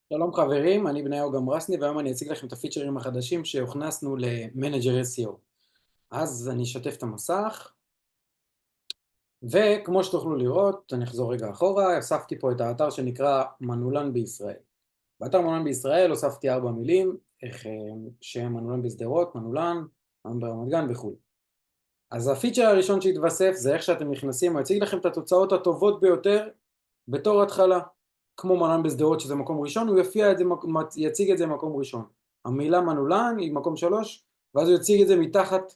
שלום חברים, אני בניהו גמרסני והיום אני אציג לכם את הפיצ'רים החדשים שהוכנסנו למנג'ר SEO. אז אני אשתף את המסך, וכמו שתוכלו לראות, אני אחזור רגע אחורה, הוספתי פה את האתר שנקרא מנעולן בישראל. באתר מנעולן בישראל הוספתי 4 מילים, שהם מנעולן בשדרות, מנעולן, מנעולן ברמת גן וכו'. אז הפיצ'ר הראשון שהתווסף זה איך שאתם נכנסים, הוא יציג לכם את התוצאות הטובות ביותר בתור התחלה. כמו מנעולן בשדרות שזה מקום ראשון, הוא יציג את זה במקום ראשון. המילה מנעולן היא מקום 3, ואז הוא יציג את זה מתחת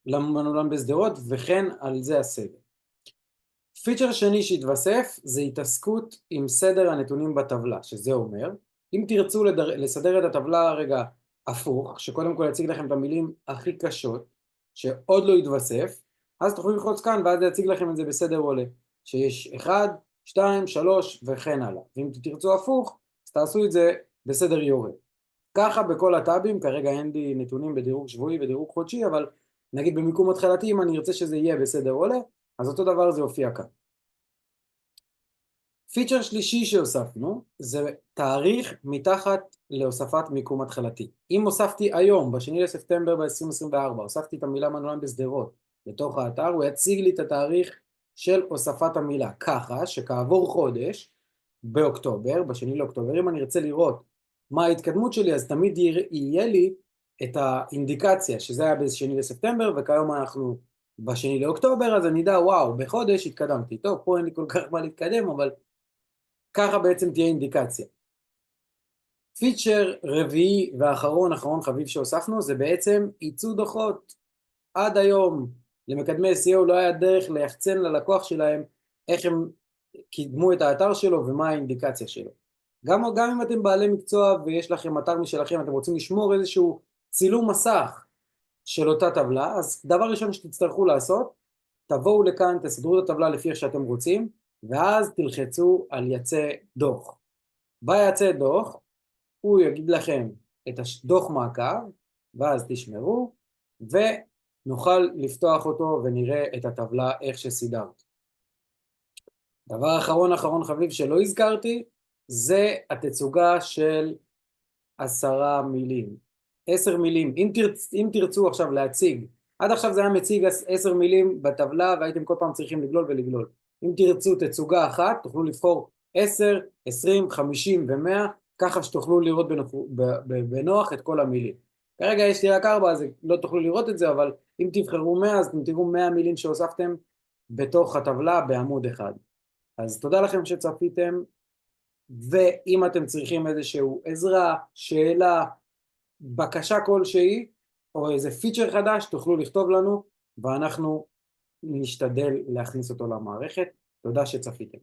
למנעולן בשדרות, וכן על זה הסדר. פיצ'ר שני שהתווסף זה התעסקות עם סדר הנתונים בטבלה, שזה אומר, אם תרצו לסדר את הטבלה רגע הפוך, שקודם כל יציג לכם את המילים הכי קשות, שעוד לא יתווסף, אז תוכלו ללחוץ כאן ואז יציג לכם את זה בסדר עולה, שיש 1, 2, 3 וכן הלאה. ואם תרצו הפוך, אז תעשו את זה בסדר יורד. ככה בכל הטאבים, כרגע אין לי נתונים בדירוג שבועי ודירוג חודשי, אבל נגיד במיקום התחלתי, אם אני ארצה שזה יהיה בסדר עולה, אז אותו דבר זה יופיע כאן. פיצ'ר שלישי שהוספנו זה תאריך מתחת להוספת מיקום התחלתי. אם הוספתי היום, בשני לספטמבר ב-2024, הוספתי את המילה מנעולן בשדרות לתוך האתר, הוא יציג לי את התאריך של הוספת המילה, ככה שכעבור חודש, באוקטובר, בשני לאוקטובר, אם אני ארצה לראות מה ההתקדמות שלי, אז תמיד יהיה לי את האינדיקציה, שזה היה בשני לספטמבר, וכיום אנחנו בשני לאוקטובר, אז אני אדע, וואו, בחודש התקדמתי. טוב, פה אין לי כל כך מה להתקדם, אבל ככה בעצם תהיה אינדיקציה. פיצ'ר רביעי ואחרון חביב שהוספנו, זה בעצם ייצוא דוחות. עד היום למקדמי SEO לא היה דרך ליחצן ללקוח שלהם איך הם קידמו את האתר שלו ומה האינדיקציה שלו. גם אם אתם בעלי מקצוע ויש לכם אתר משלכם, אתם רוצים לשמור איזשהו צילום מסך של אותה טבלה, אז דבר ראשון שתצטרכו לעשות, תבואו לכאן, תסדרו את הטבלה לפי איך שאתם רוצים, ואז תלחצו על יצא דוח. ביצא דוח, הוא יגיד לכם את הדוח מעקב, ואז תשמרו, ונוכל לפתוח אותו ונראה את הטבלה איך שסידרת. דבר אחרון חביב שלא הזכרתי, זה התצוגה של 10 מילים. 10 מילים, אם תרצו עכשיו להציג, עד עכשיו זה היה מציג 10 מילים בטבלה והייתם כל פעם צריכים לגלול ולגלול. אם תרצו תצוגה אחת, תוכלו לבחור 10, 20, 50 ו-100, ככה שתוכלו לראות בנוח את כל המילים. כרגע יש לי רק 4, אז לא תוכלו לראות את זה, אבל אם תבחרו 100, אז אתם תראו 100 מילים שהוספתם בתוך הטבלה בעמוד אחד. אז תודה לכם שצפיתם, ואם אתם צריכים איזשהו עזרה, שאלה, בקשה כלשהי, או איזה פיצ'ר חדש, תוכלו לכתוב לנו, ואנחנו נשתדל להכניס אותו למערכת. תודה שצפיתם.